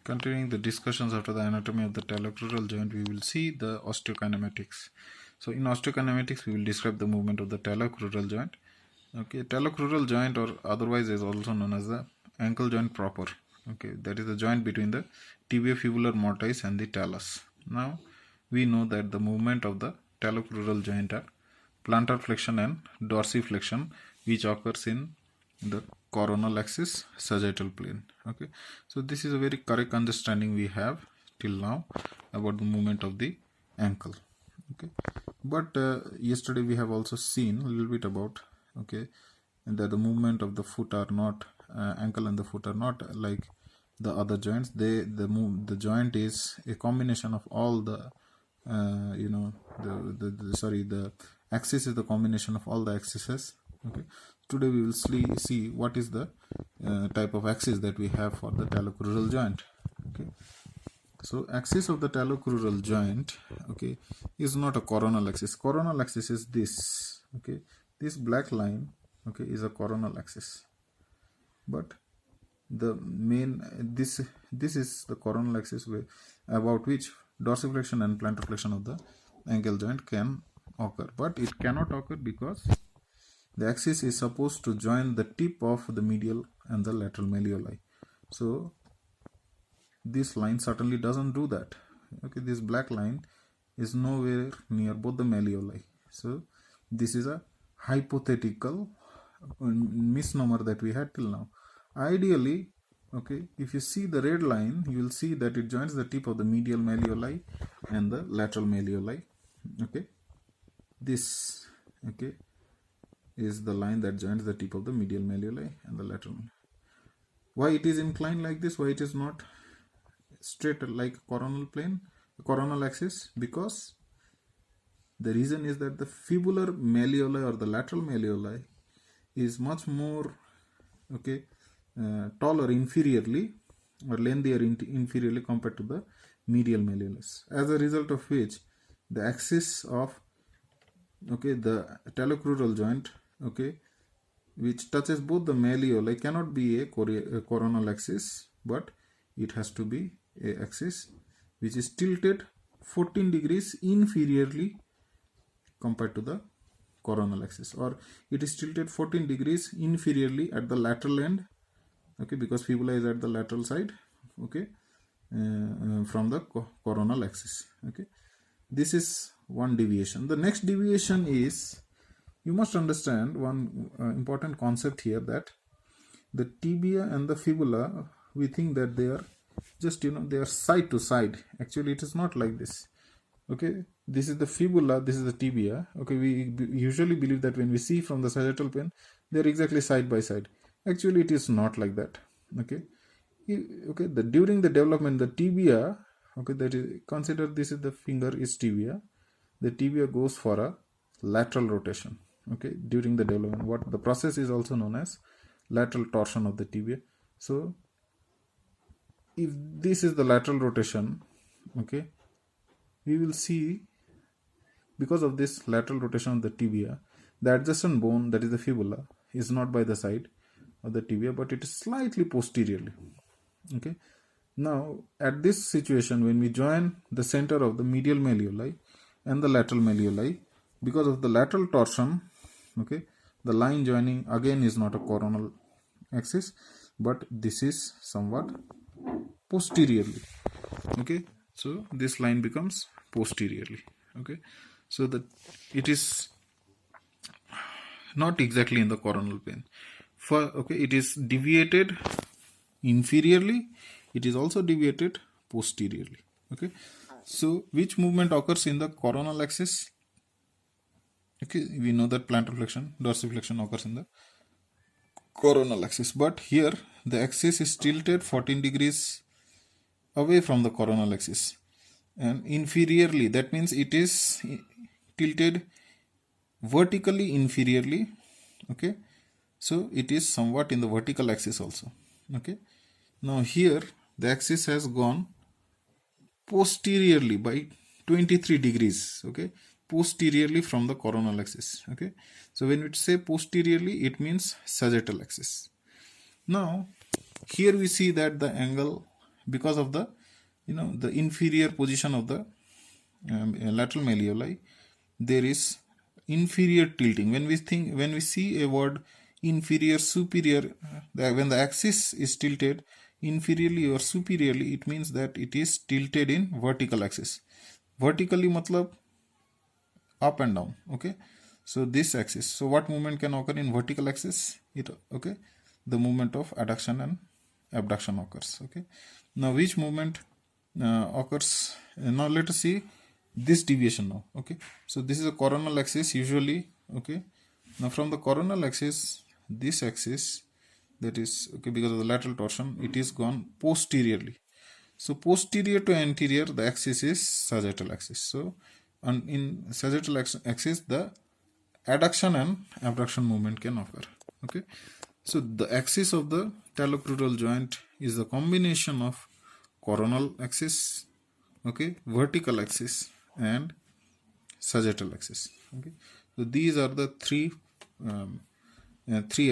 Continuing the discussions after the anatomy of the talocrural joint, we will see the osteokinematics. So in osteokinematics, we will describe the movement of the talocrural joint. Okay, talocrural joint, or otherwise is also known as the ankle joint proper. Okay, that is the joint between the tibiofibular mortise and the talus. Now we know that the movement of the talocrural joint are plantar flexion and dorsiflexion, which occurs in the coronal axis, sagittal plane. Okay, so this is a very correct understanding we have till now about the movement of the ankle. Okay, but yesterday we have also seen a little bit about, okay, that the movement of the foot are not ankle and the foot are not like the other joints. The joint is a combination of all the the axis is the combination of all the axes. Okay, today we will see what is the type of axis that we have for the talocrural joint. Okay, so axis of the talocrural joint, okay, is not a coronal axis. Coronal axis is this. Okay, this black line, okay, is a coronal axis, but the main this is the coronal axis about which dorsiflexion and plantar flexion of the ankle joint can occur, but it cannot occur because the axis is supposed to join the tip of the medial and the lateral malleoli. So this line certainly doesn't do that. Okay, this black line is nowhere near both the malleoli. So this is a hypothetical misnomer that we had till now. Ideally, okay, if you see the red line, you will see that it joins the tip of the medial malleoli and the lateral malleoli. Okay, this, okay, is the line that joins the tip of the medial malleoli and the lateral. Why it is inclined like this? Why it is not straight like coronal plane, coronal axis? Because the reason is that the fibular malleoli or the lateral malleoli is much more, okay, taller inferiorly or lengthier inferiorly compared to the medial malleolus, as a result of which the axis of, okay, the talocrural joint, okay, which touches both the malleoli, cannot be a coronal axis, but it has to be a axis which is tilted 14 degrees inferiorly compared to the coronal axis, or it is tilted 14 degrees inferiorly at the lateral end. Okay, because fibula is at the lateral side, okay, from the coronal axis. Okay, this is one deviation. The next deviation is, you must understand one important concept here, that the tibia and the fibula, we think that they are just, they are side to side. Actually it is not like this. Okay, this is the fibula, this is the tibia. Okay, we usually believe that when we see from the sagittal plane, they are exactly side by side. Actually it is not like that. Okay, okay, during the development, the tibia, okay, that is, consider this is the finger is tibia, the tibia goes for a lateral rotation. Okay, during the development, what the process is also known as lateral torsion of the tibia. So if this is the lateral rotation, okay, we will see, because of this lateral rotation of the tibia, the adjacent bone, that is the fibula, is not by the side of the tibia, but it is slightly posteriorly. Okay, now at this situation, when we join the center of the medial malleoli and the lateral malleoli, because of the lateral torsion, okay, the line joining again is not a coronal axis, but this is somewhat posteriorly. Okay, so this line becomes posteriorly. Okay, so that it is not exactly in the coronal plane. Okay, it is deviated inferiorly, it is also deviated posteriorly. Okay, so which movement occurs in the coronal axis? Okay, we know that plantar flexion, dorsiflexion occurs in the coronal axis, but here the axis is tilted 14 degrees away from the coronal axis and inferiorly, that means it is tilted vertically inferiorly. Okay, so it is somewhat in the vertical axis also. Okay, now here the axis has gone posteriorly by 23 degrees. Okay, posteriorly from the coronal axis. Okay, so when we say posteriorly, it means sagittal axis. Now here we see that the angle because of the the inferior position of the lateral malleoli, there is inferior tilting. When we see a word inferior, superior, when the axis is tilted inferiorly or superiorly, it means that it is tilted in vertical axis. Vertically matlab up and down. Okay, so this axis. So what movement can occur in vertical axis? The movement of adduction and abduction occurs. Okay, now which movement occurs? Now let us see this deviation now. Okay, so this is a coronal axis usually. Okay, now from the coronal axis, this axis, that is because of the lateral torsion, it is gone posteriorly. So posterior to anterior, the axis is sagittal axis. So in sagittal axis, the adduction and abduction movement can occur. Okay, so the axis of the talocrural joint is the combination of coronal axis, vertical axis, and sagittal axis. Okay, so these are the three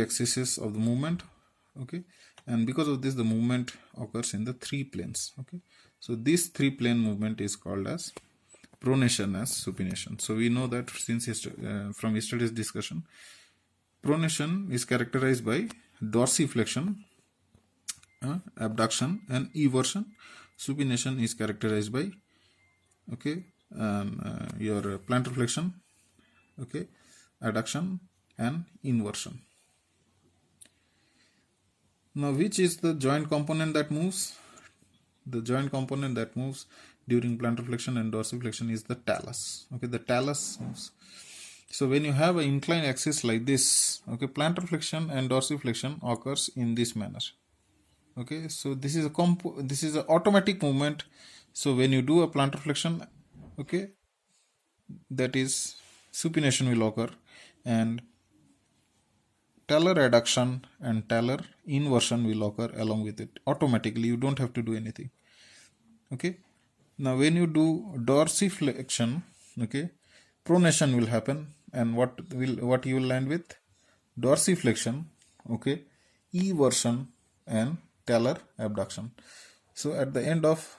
axes of the movement. Okay, and because of this, the movement occurs in the three planes. Okay, so this three plane movement is called as pronation as supination. So we know that since from yesterday's discussion, pronation is characterized by dorsiflexion, abduction, and eversion. Supination is characterized by your plantar flexion, adduction, and inversion. Now, which is the joint component that moves? The joint component that moves during plantar flexion and dorsiflexion is the talus. Okay, the talus moves. So when you have an inclined axis like this, plantar flexion and dorsiflexion occurs in this manner. Okay, so this is an automatic movement. So when you do a plantar flexion, that is supination will occur, and talar adduction and talar inversion will occur along with it automatically. You don't have to do anything. Okay, now when you do dorsiflexion, pronation will happen, and what you will land with? Dorsiflexion, eversion, and talar abduction. So at the end of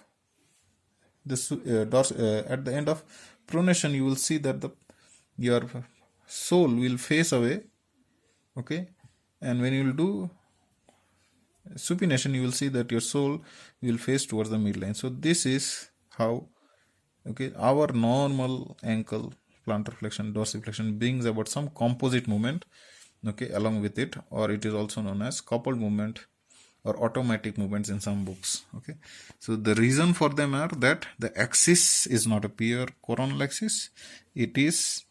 this at the end of pronation, you will see that your sole will face away. Okay, and when you will do supination, you will see that your sole will face towards the midline. So this is how our normal ankle plantar flexion, dorsiflexion brings about some composite movement along with it, or it is also known as coupled movement or automatic movements in some books. Okay, so the reason for them are that the axis is not a pure coronal axis. It is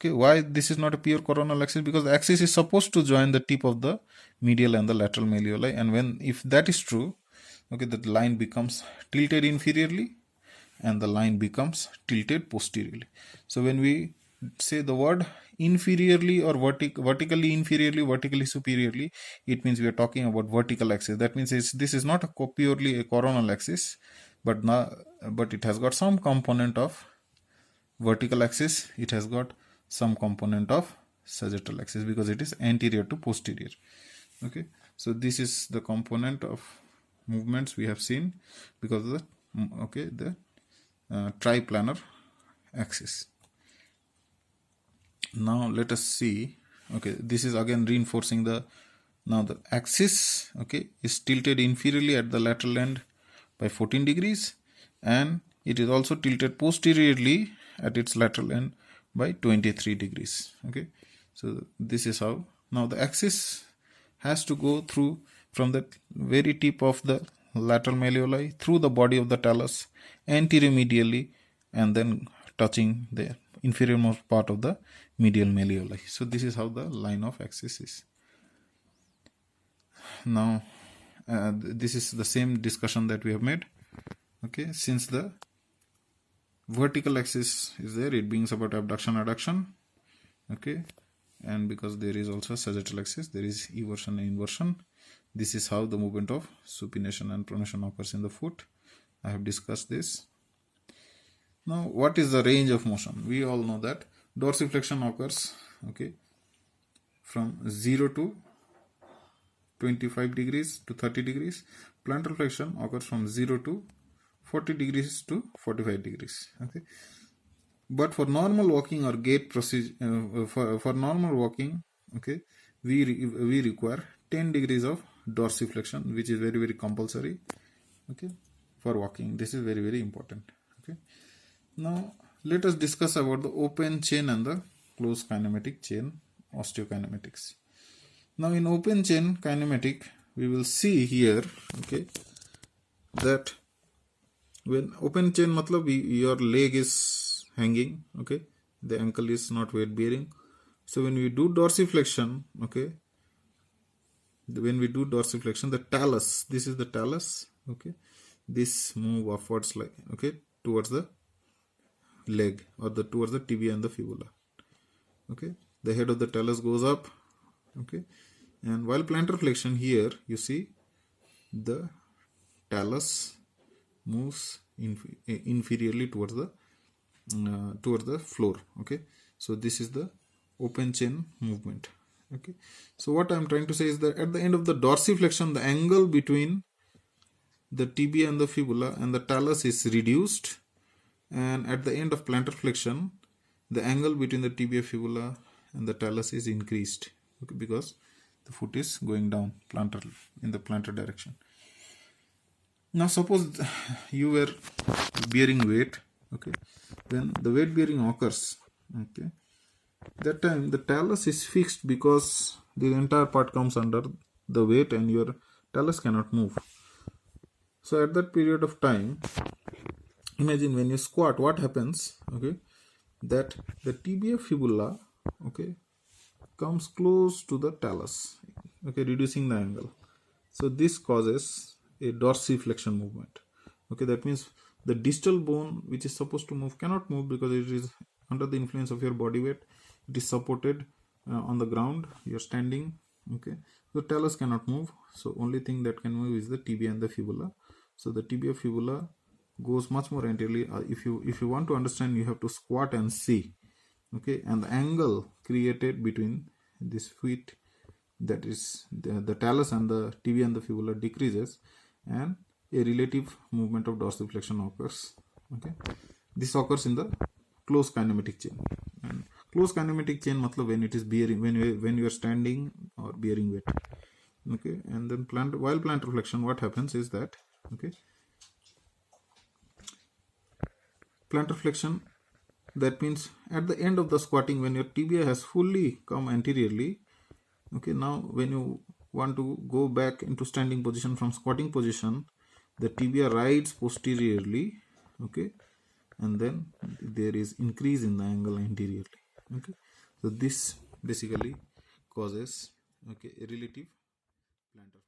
why this is not a pure coronal axis? Because the axis is supposed to join the tip of the medial and the lateral malleoli, and if that is true, the line becomes tilted inferiorly and the line becomes tilted posteriorly. So when we say the word inferiorly or vertically inferiorly, vertically superiorly, it means we are talking about vertical axis. That means this is not purely a coronal axis, but it has got some component of vertical axis. It has got some component of sagittal axis because it is anterior to posterior. Okay, so this is the component of movements we have seen because of the triplanar axis. Now let us see. This is again reinforcing the axis is tilted inferiorly at the lateral end by 14 degrees, and it is also tilted posteriorly at its lateral end by 23 degrees. Okay, so this is how. Now the axis has to go through from the very tip of the lateral malleoli through the body of the talus anterior medially, and then touching the inferior most part of the medial malleoli. So this is how the line of axis is. Now this is the same discussion that we have made. Since the vertical axis is there, it brings about abduction, adduction. And because there is also a sagittal axis, there is eversion and inversion. This is how the movement of supination and pronation occurs in the foot. I have discussed this. Now, what is the range of motion? We all know that dorsiflexion occurs from 0 to 25 degrees to 30 degrees. plantar flexion occurs from 0 to 40 degrees to 45 degrees. Okay, but for normal walking or gait procedure, for normal walking, okay, we require 10 degrees of dorsiflexion, which is very compulsory. Okay, for walking, this is very important. Okay, now let us discuss about the open chain and the closed kinematic chain osteokinematics. Now in open chain kinematic, we will see here, okay, that when open chain matlab your leg is hanging, okay, the ankle is not weight bearing. So when we do dorsiflexion, okay, when we do dorsiflexion, the talus, this is the talus, okay, this move upwards, like, okay, towards the leg or the towards the tibia and the fibula. Okay, the head of the talus goes up. Okay, and while plantar flexion, here you see the talus moves inferiorly towards the floor. Okay, so this is the open chain movement. Okay, so what I'm trying to say is that at the end of the dorsiflexion, the angle between the tibia and the fibula and the talus is reduced, and at the end of plantar flexion, the angle between the tibia, fibula and the talus is increased. Okay, because the foot is going down in the plantar direction. Now suppose you were bearing weight, okay, when the weight bearing occurs, okay, that time the talus is fixed because the entire part comes under the weight and your talus cannot move. So at that period of time, imagine when you squat, what happens, okay, that the tibia fibula, okay, comes close to the talus, okay, reducing the angle. So this causes a dorsiflexion movement. Okay, that means the distal bone, which is supposed to move, cannot move because it is under the influence of your body weight. It is supported on the ground. You are standing. Okay, the talus cannot move. So only thing that can move is the tibia and the fibula. So the tibia fibula goes much more anteriorly. If you want to understand, you have to squat and see. Okay, and the angle created between this feet, that is the talus and the tibia and the fibula, decreases, and a relative movement of dorsiflexion occurs. Okay, this occurs in the closed kinematic chain. And closed kinematic chain matlab when it is bearing, when you are standing or bearing weight. Okay, and then while plantar flexion, what happens is that, okay, plantar flexion, that means at the end of the squatting, when your tibia has fully come anteriorly, okay, now when you want to go back into standing position from squatting position, the tibia rides posteriorly, okay, and then there is increase in the angle anteriorly. Okay, so this basically causes, okay, a relative plantar